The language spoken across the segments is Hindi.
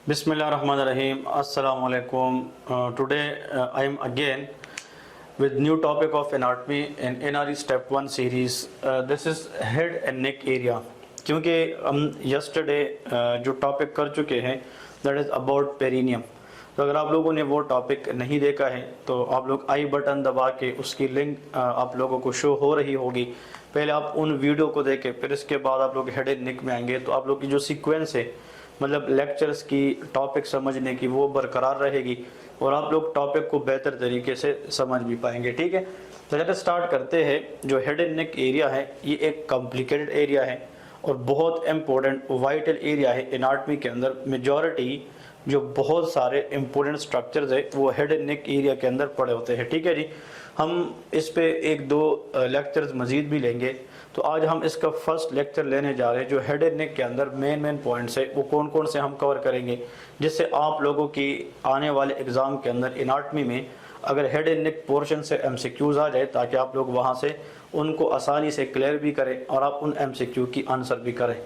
Bismillahirrahmanirrahim. Assalamu alaikum. Today I am again with new topic of anatomy in NRE Step 1 series. This is head and neck area. क्योंकि हम yesterday जो टॉपिक कर चुके हैं that is about perineum. तो अगर आप लोगों ने वो टॉपिक नहीं देखा है तो आप लोग आई बटन दबा के उसकी लिंक आप लोगों को शो हो रही होगी। पहले आप उन वीडियो को देखें, फिर इसके बाद आप लोग हेड एंड नेक में आएंगे तो आप लोग की जो सीक्वेंस है मतलब लेक्चर्स की टॉपिक समझने की वो बरकरार रहेगी और आप लोग टॉपिक को बेहतर तरीके से समझ भी पाएंगे। ठीक है, तो चलिए स्टार्ट करते हैं। जो हेड एंड नेक एरिया है ये एक कॉम्प्लिकेटेड एरिया है और बहुत इम्पोर्टेंट वाइटल एरिया है एनाटॉमी के अंदर। मेजॉरिटी जो बहुत सारे इम्पोर्टेंट स्ट्रक्चर्स है वो हेड एंड नेक एरिया के अंदर पड़े होते हैं। ठीक है जी, हम इस पे एक दो लेक्चर्स मज़ीद भी लेंगे। तो आज हम इसका फर्स्ट लेक्चर लेने जा रहे हैं जो हेड एंड नेक के अंदर मेन पॉइंट्स है वो कौन कौन से हम कवर करेंगे, जिससे आप लोगों की आने वाले एग्ज़ाम के अंदर एनाटॉमी में अगर हेड एंड नेक पोर्शन से एमसीक्यूज़ आ जाए ताकि आप लोग वहाँ से उनको आसानी से क्लियर भी करें और आप उन एमसीक्यू की आंसर भी करें।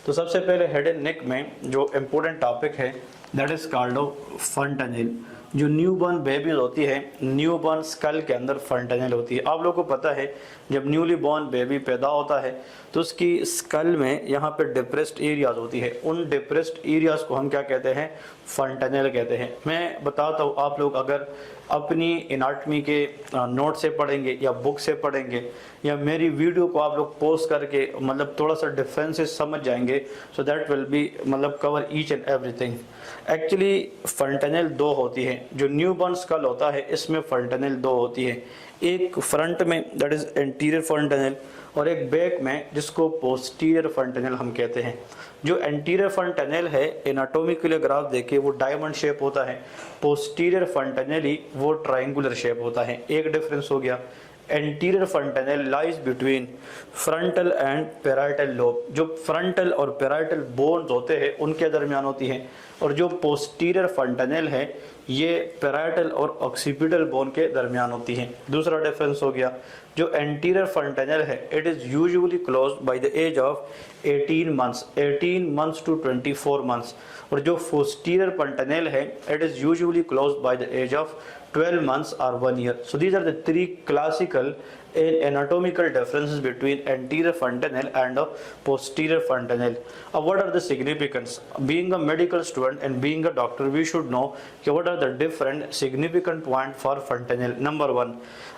तो सबसे पहले हेड एंड नेक में जो इम्पोर्टेंट टॉपिक है दैट इज़ कॉल्ड फंटनेल। जो न्यूबॉर्न बेबीज होती है न्यूबॉर्न स्कल के अंदर फंटनेल होती है। आप लोगों को पता है जब न्यूली बॉर्न बेबी पैदा होता है तो उसकी स्कल में यहाँ पे डिप्रेस्ड एरियाज होती है। उन डिप्रेस्ड एरियाज को हम क्या कहते हैं, फंटनेल कहते हैं। मैं बताता हूँ, आप लोग अगर अपनी एनाटॉमी के नोट से पढ़ेंगे या बुक से पढ़ेंगे या मेरी वीडियो को आप लोग पोस्ट करके मतलब थोड़ा सा डिफरेंसेस समझ जाएंगे सो दैट विल बी मतलब cover each and everything. Actually fontanelle दो होती है। जो न्यूबॉर्न स्कल होता है इसमें फंटनेल दो होती है, एक फ्रंट में दैट इज एंटीरियर फंटनेल और एक बैक में जिसको पोस्टीरियर फंटनेल हम कहते हैं। जो एंटीरियर फंटनेल है एनाटॉमिकली अगर आप देखें वो डायमंड शेप होता है, पोस्टीरियर फंटनेल ही वो ट्रायंगुलर शेप होता है। एक डिफरेंस हो गया। Anterior fontanelle lies between frontal and parietal lobe. जो फ्रंटल और पैराइटल बोन्स होते हैं उनके दरमियान होती है और जो पोस्टीरियर फंटनेल है ये पैराइटल और ऑक्सीपिटल बोन के दरमियान होती है। दूसरा डिफरेंस हो गया। जो एंटीरियर फंटनेल है it is usually close by the age of 18 months to 24 months और जो पोस्टीरियर फंटनेल है it is usually close by the age of 12 months or 1 year. So these are the three classical anatomical differences between anterior fontanelle and posterior fontanelle. What are the significance? Being a medical student and being a doctor, we should know what are the different significant point for fontanelle. Number one,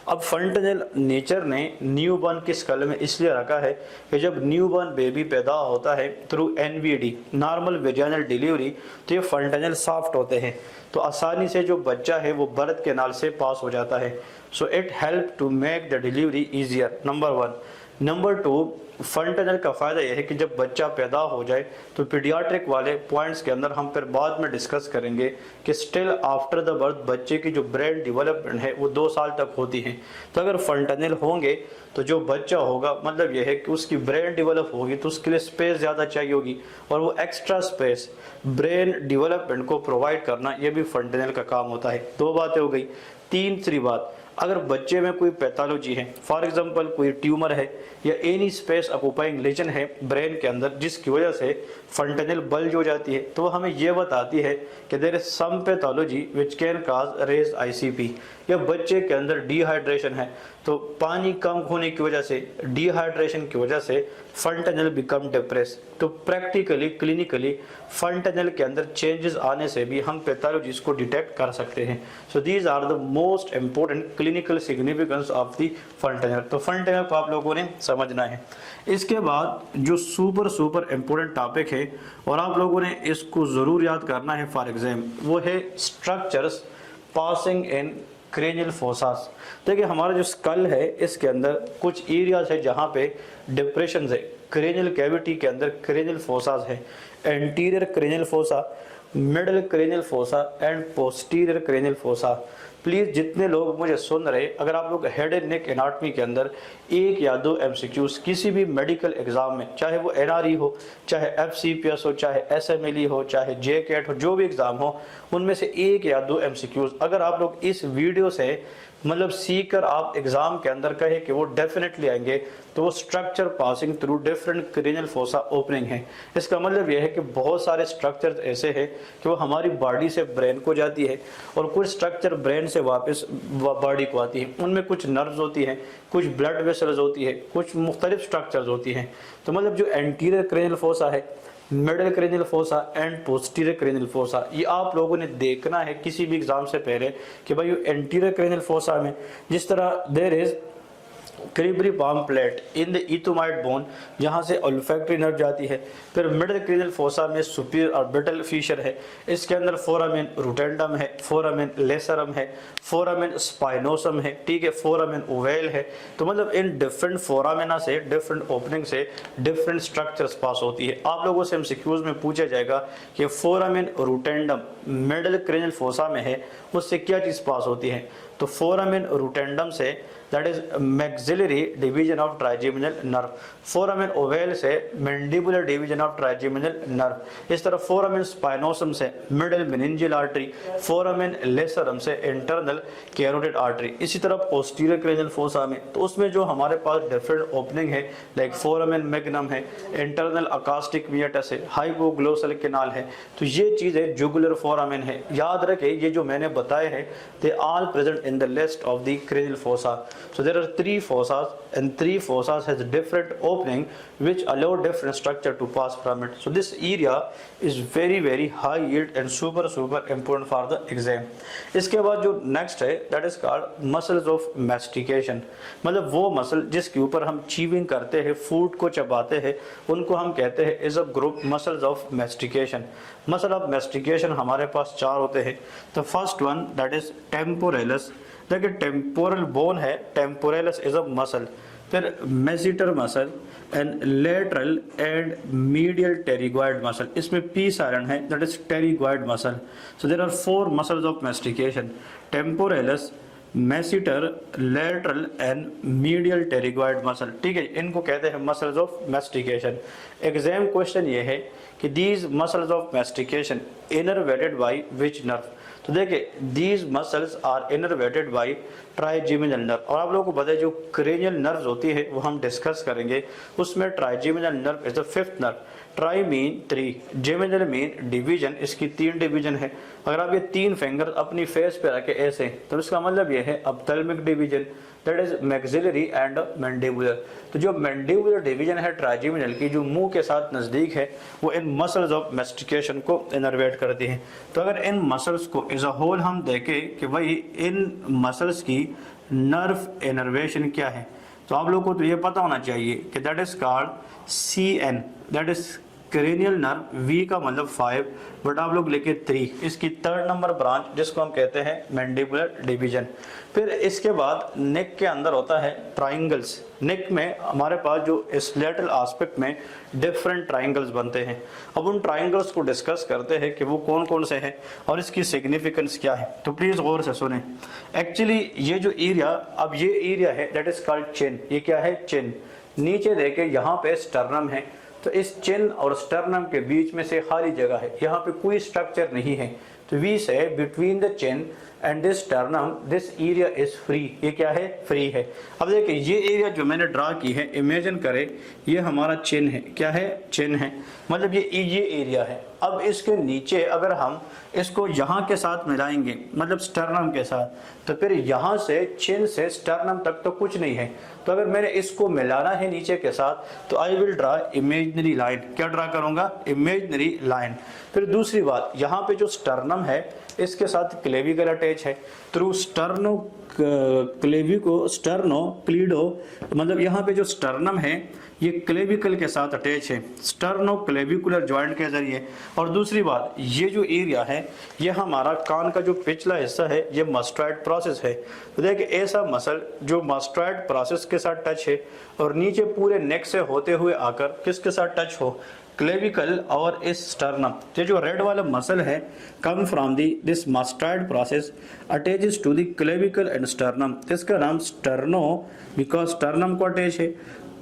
अब फंटनेल नेचर ने न्यूबॉर्न की स्कल में इसलिए रखा है कि जब न्यूबॉर्न बेबी पैदा होता है through NVD normal vaginal delivery तो ये फंटनेल सॉफ्ट होते हैं तो आसानी से जो बच्चा है वो बर्थ कैनाल से पास हो जाता है। So it help to make the delivery easier, number one. Number two, fontanelle का फ़ायदा यह है कि जब बच्चा पैदा हो जाए तो पीडियाट्रिक वाले पॉइंट्स के अंदर हम फिर बाद में डिस्कस करेंगे कि स्टिल आफ्टर द बर्थ बच्चे की जो ब्रेन डेवलपमेंट है वो 2 साल तक होती है। तो अगर फंटनेल होंगे तो जो बच्चा होगा मतलब यह है कि उसकी ब्रेन डेवलप होगी तो उसके लिए स्पेस ज़्यादा चाहिए होगी और वो एक्स्ट्रा स्पेस ब्रेन डेवलपमेंट को प्रोवाइड करना ये भी फंटनेल का काम होता है। 2 बातें हो गई। तीसरी बात, अगर बच्चे में कोई पैथोलॉजी है फॉर एग्जांपल कोई ट्यूमर है या एनी स्पेस ऑक्यूपाइंग लीजन है ब्रेन के अंदर जिसकी वजह से फंटनेल बल्ज हो जाती है तो हमें यह बताती है कि there is some pathology which can cause raise ICP. या बच्चे के अंदर डिहाइड्रेशन है तो पानी कम होने की वजह से डिहाइड्रेशन की वजह से फंटनेल बिकम डिप्रेस। तो प्रैक्टिकली क्लिनिकली फंटनेल के अंदर चेंजेस आने से भी हम पैथोलॉजीज को डिटेक्ट कर सकते हैं। So these are the most important clinical significance of the fontanelle. तो फंटनेल को आप लोगों ने समझना है। इसके बाद जो सुपर इंपॉर्टेंट टॉपिक है और आप लोगों ने इसको ज़रूर याद करना है फॉर एग्जाम, वो है स्ट्रक्चर्स पासिंग इन क्रेनियल फोसास। देखिए हमारा जो स्कल है इसके अंदर कुछ एरियाज है जहाँ पे डिप्रेशन है। क्रेनियल कैविटी के अंदर क्रेनियल फोसास है, anterior cranial fossa, middle cranial fossa and posterior cranial fossa. Please जितने लोग मुझे सुन रहे, अगर आप लोग हेड एंड नेक एनाटॉमी के अंदर 1 या 2 MCQs किसी भी मेडिकल एग्ज़ाम में, चाहे वो NRE हो, चाहे FCPS हो, चाहे SMLE हो, चाहे JCAT हो, जो भी एग्ज़ाम हो, उनमें से 1 या 2 MCQs अगर आप लोग इस वीडियो से मतलब सीख कर आप एग्ज़ाम के अंदर कहे कि वो डेफिनेटली आएंगे, तो वो structure passing through different cranial fossa opening है। इसका मतलब यह है कि बहुत सारे स्ट्रक्चर ऐसे हैं कि वो हमारी बॉडी से ब्रेन को जाती है और कुछ स्ट्रक्चर ब्रेन से वापस बॉडी को आती है। उनमें कुछ नर्व्स होती हैं, कुछ ब्लड वेसल्स होती है, कुछ मुख्तलिफ स्ट्रक्चर्स होती हैं। तो मतलब जो एंटीरियर क्रेनियल फोसा है, middle cranial fossa and posterior cranial fossa, ये आप लोगों ने देखना है किसी भी एग्जाम से पहले कि भाई एंटीरियर क्रेनियल फोसा में जिस तरह there is cribriform plate in the ethmoid bone, जहाँ से ओल्फैक्टरी नर्व जाती है। फिर मिडल क्रेनियल फोसा में सुपीरियर ऑर्बिटल फीचर है, इसके अंदर फोरामेन रूटेंडम है, फोरामेन लेसरम है, फोरामेन स्पाइनोसम है, ठीक है, फोरामेन ओवेल है। तो मतलब इन डिफरेंट फोरामेना से, डिफरेंट ओपनिंग से डिफरेंट स्ट्रक्चर्स पास होती है। आप लोगों से MCQs में पूछा जाएगा कि फोरामेन रूटेंडम मिडल क्रेनियल फोसा में है, उससे क्या चीज़ पास होती है? तो फोरामेन रूटेंडम से that is maxillary division of trigeminal nerve, foramen ovale से mandibular division of trigeminal nerve, इस तरह फोरामेन स्पाइनोसम से middle meningeal artery, foramen lacerum से इंटरनल कैरोटिड आर्टरी। इसी तरह पोस्टीरियर क्रेनियल फोसा में तो उसमें जो हमारे पास डिफरेंट ओपनिंग है लाइक फोरामेन मैग्नम है, इंटरनल अकास्टिक मियटस है, हाइपोग्लोसल कैनाल है। तो ये चीज़ें जुगुलर फोरामेन है। याद रखें ये जो मैंने बताए हैं दे आल present in the list of the cranial fossa. So there are 3 fossas and 3 fossas has different opening which allow different structure to pass from it. So this area is very high yield and super important for the exam. इसके बाद जो next है that is called muscles of mastication, मतलब वो मसल जिसके ऊपर हम चीविंग करते हैं, फूड को चबाते हैं, उनको हम कहते हैं is a group muscles of mastication. Muscle of mastication हमारे पास 4 होते हैं। तो first one that is temporalis, देखिए टेम्पोरल बोन है, टेम्पोरेलस इज अ मसल। फिर masseter muscle and lateral and medial pterygoid muscle, इसमें पी साइलेंट है that is pterygoid muscle. So there are 4 muscles of mastication, temporalis, masseter, lateral and medial pterygoid muscle, ठीक है, इनको कहते हैं muscles of mastication. Exam question ये है कि these muscles of mastication innervated by which nerve. तो देखिए these muscles are innervated by trigeminal nerve, और आप लोगों को पता है जो क्रेनियल नर्व्स होती है वो हम डिस्कस करेंगे, उसमें trigeminal nerve is the 5th nerve. Try mean 3, geminal mean division, इसकी 3 डिवीजन है। अगर आप ये 3 फिंगर अपनी फेस पे रखे ऐसे तो इसका मतलब ये है ophthalmic division that is maxillary and mandibular. तो जो मैंडिबुलर डिवीजन है ट्राइजेमिनल की, जो मुंह के साथ नज़दीक है, वो इन मसल्स ऑफ मैस्टिकेशन को इनर्वेट करती है। तो अगर इन मसल्स को एज अ होल हम देखें कि भाई इन मसल्स की नर्व इनर्वेशन क्या है, तो आप लोगों को तो ये पता होना चाहिए कि that is called CN, that is cranial nerve. V का मतलब 5 बट आप लोग लेके 3, इसकी 3rd नंबर ब्रांच जिसको हम कहते हैं मैंडिबुलर डिवीजन। फिर इसके बाद नेक के अंदर होता है ट्राइंगल्स। नेक में हमारे पास जो स्लेटल एस्पेक्ट में डिफरेंट ट्राइंगल्स बनते हैं। अब उन ट्राइंगल्स को डिस्कस करते हैं कि वो कौन कौन से हैं और इसकी सिग्निफिकेंस क्या है। तो प्लीज़ गौर से सुने। एक्चुअली ये जो एरिया, अब ये एरिया है दैट इज कॉल्ड चिन। ये क्या है? चिन। नीचे देखे यहाँ पे स्टर्नम है, तो इस चिन और स्टर्नम के बीच में से खाली जगह है, यहाँ पे कोई स्ट्रक्चर नहीं है। तो वी से between the chin and this sternum this area is free. ये क्या है? फ्री है। अब देखिए ये एरिया जो मैंने ड्रा की है, इमेजिन करें ये हमारा चिन है। क्या है? चिन है, मतलब ये एरिया है। अब इसके नीचे अगर हम इसको यहाँ के साथ मिलाएंगे, मतलब स्टर्नम के साथ, तो फिर यहाँ से चिन से स्टर्नम तक तो कुछ नहीं है। तो अगर मैंने इसको मिलाना है नीचे के साथ, तो I will draw imaginary line. क्या ड्रा करूँगा? Imaginary line. फिर दूसरी बात, यहाँ पे जो स्टर्नम है इसके साथ क्लेविकल अटैच है। थ्रू स्टर्नो क्लीडो, मतलब यहाँ पे जो स्टर्नम है ये क्लेविकल के साथ अटैच है, स्टर्नो क्लेविकुलर जॉइंट के जरिए। और दूसरी बात, ये जो एरिया है ये हमारा कान का जो पिछला हिस्सा है ये मास्टोइड प्रोसेस है। तो देखिए ऐसा मसल जो मास्टोइड प्रोसेस के साथ टच है और नीचे पूरे नेक से होते हुए आकर किसके साथ टच हो? क्लेविकल और स्टर्नम। ये जो रेड वाला मसल है come from the this mastoid process attaches to the clavicle and sternum. इसका नाम स्टर्नो बिकॉज स्टर्नम को अटैच है,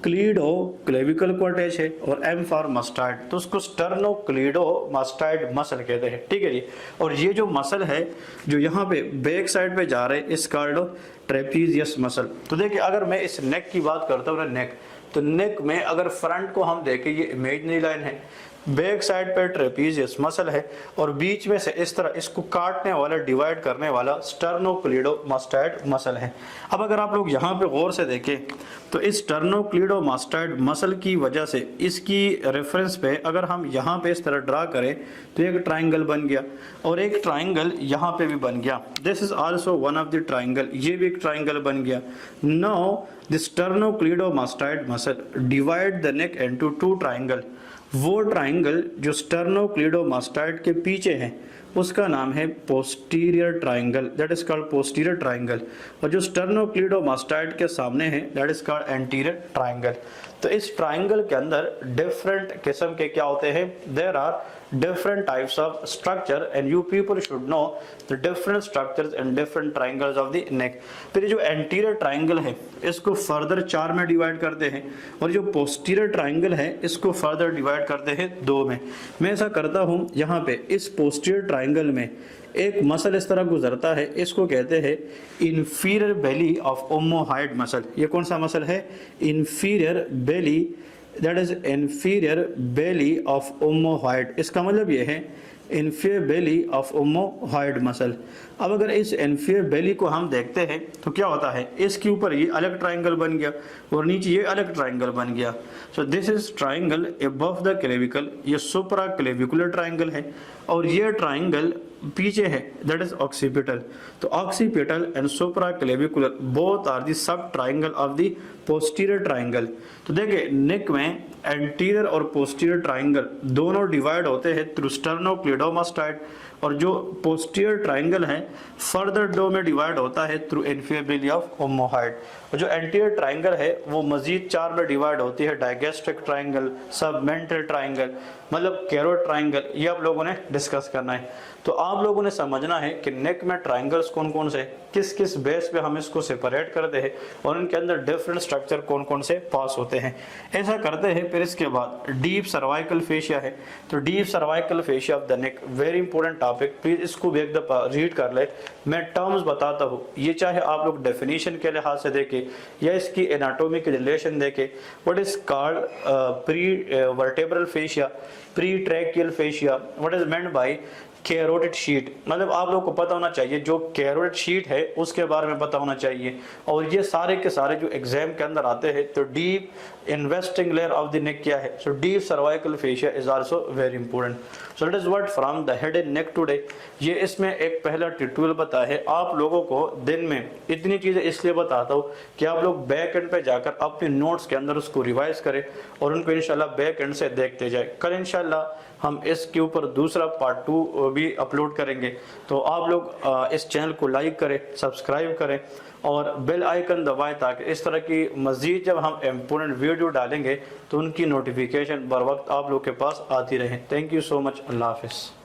क्लीडो क्लेविकल को अटैच है, और एम फॉर मस्टाइड, तो उसको स्टर्नो क्लीडो मस्टाइड मसल कहते हैं। ठीक है जी। और ये जो मसल है जो यहाँ पे बैक साइड पे जा रहे हैं इस कार्डो ट्रेपीजियस मसल। तो देखिए अगर मैं इस नेक की बात करता हूँ ना, नेक, तो नेक में अगर फ्रंट को हम देखें ये इमेजिनरी लाइन है, बैक साइड पर ट्रेपीजियस मसल है, और बीच में से इस तरह इसको काटने वाला डिवाइड करने वाला स्टर्नोक्लीडोमास्टाइड मसल है। अब अगर आप लोग यहाँ पे गौर से देखें तो इस स्टर्नोक्लीडोमास्टाइड मसल की वजह से इसकी रेफरेंस पे अगर हम यहाँ पे इस तरह ड्रा करें तो एक ट्राइंगल बन गया, और एक ट्राइंगल यहाँ पे भी बन गया। This is also one of the triangle, ये भी एक ट्राइंगल बन गया। Now the sternocleidomastoid muscle divide the neck into two triangle. वो ट्राइंगल जो स्टर्नोक्लीडोमास्टाइड के पीछे है उसका नाम है posterior triangle, that is called posterior triangle, और जो स्टर्नोक्लीडोमास्टाइड के सामने है that is called anterior triangle. तो इस ट्राइंगल के अंदर डिफरेंट किस्म के क्या होते हैं, there are different types of structure and you people should know the different structures and different triangles of the neck। फिर ये जो anterior triangle है इसको further 4 में डिवाइड करते हैं, और जो posterior triangle है इसको further डिवाइड करते हैं 2 में। मैं ऐसा करता हूँ, यहाँ पे इस posterior triangle में एक मसल इस तरह गुजरता है, इसको कहते हैं inferior belly of omohyoid muscle। ये कौन सा मसल है, inferior belly, that is inferior belly of omohyoid। इसका मतलब ये है inferior belly of omohyoid muscle। अब अगर इस inferior belly को हम देखते हैं तो क्या होता है, इसके ऊपर ये अलग ट्राइंगल बन गया और नीचे ये अलग ट्राइंगल बन गया। So this is triangle above the clavicle, ये सुप्रा क्लेविकुलर ट्राइंगल है, और ये ट्राइंगल पीछे है दैट इज ऑक्सीपिटल। तो occipital and supra clavicular both are the sub triangle of the posterior triangle. तो देखिए नेक में एंटीरियर और पोस्टीरियर ट्राइंगल दोनों डिवाइड होते हैं थ्रू स्टर्नोक्लीडोमास्टाइड, और जो पोस्टीरियर ट्राइंगल है फर्दर 2 में डिवाइड होता है through inferior belly of omohyoid, और जो एंटीरियर ट्राइंगल है वो मजीद 4 में डिवाइड होती है, डायगेस्ट्रिक ट्राइंगल, सबमेंटल ट्राइंगल, मतलब कैरोट ट्राइंगल, ये आप लोगों ने डिस्कस करना है। तो आप लोगों ने समझना है कि नेक में ट्राइंगल्स कौन कौन से, किस किस बेस पे हम इसको सेपरेट करते हैं, और इनके अंदर डिफरेंट स्ट्रक्चर कौन कौन से पास होते हैं, ऐसा करते हैं। फिर इसके बाद डीप सर्वाइकल फेशिया है, तो deep cervical fascia of the neck very important topic, please इसको भी एक दफा रीड कर ले। मैं टर्म्स बताता हूँ, ये चाहे आप लोग डेफिनेशन के लिहाज से देखें या इसकी एनाटोमी की रिलेशन देखें। What is called pre vertebral fascia, pre tracheal fascia, what is meant by carotid sheet, मतलब आप लोगों को पता होना चाहिए जो कैरोटिड शीट है उसके बारे में पता होना चाहिए। और ये सारे के सारे जो एग्जाम के अंदर आते हैं, तो deep investing layer of the neck क्या है, so deep cervical fascia is also very important. So it is what from the head and neck today. ये इसमें एक पहला ट्यूटोरियल बताया है, आप लोगों को दिन में इतनी चीज़ें इसलिए बताता हूँ कि आप लोग बैक एंड पे जाकर अपने नोट्स के अंदर उसको रिवाइज करें और उनको इंशाल्लाह बैक एंड से देखते जाए। कल इंशाल्लाह हम इसके ऊपर दूसरा पार्ट 2 भी अपलोड करेंगे। तो आप लोग इस चैनल को लाइक करें, सब्सक्राइब करें और बेल आइकन दबाएं, ताकि इस तरह की मज़ीद जब हम इम्पोर्टेंट वीडियो डालेंगे तो उनकी नोटिफिकेशन बर वक्त आप लोग के पास आती रहे। Thank you so much. Allah हाफिज़।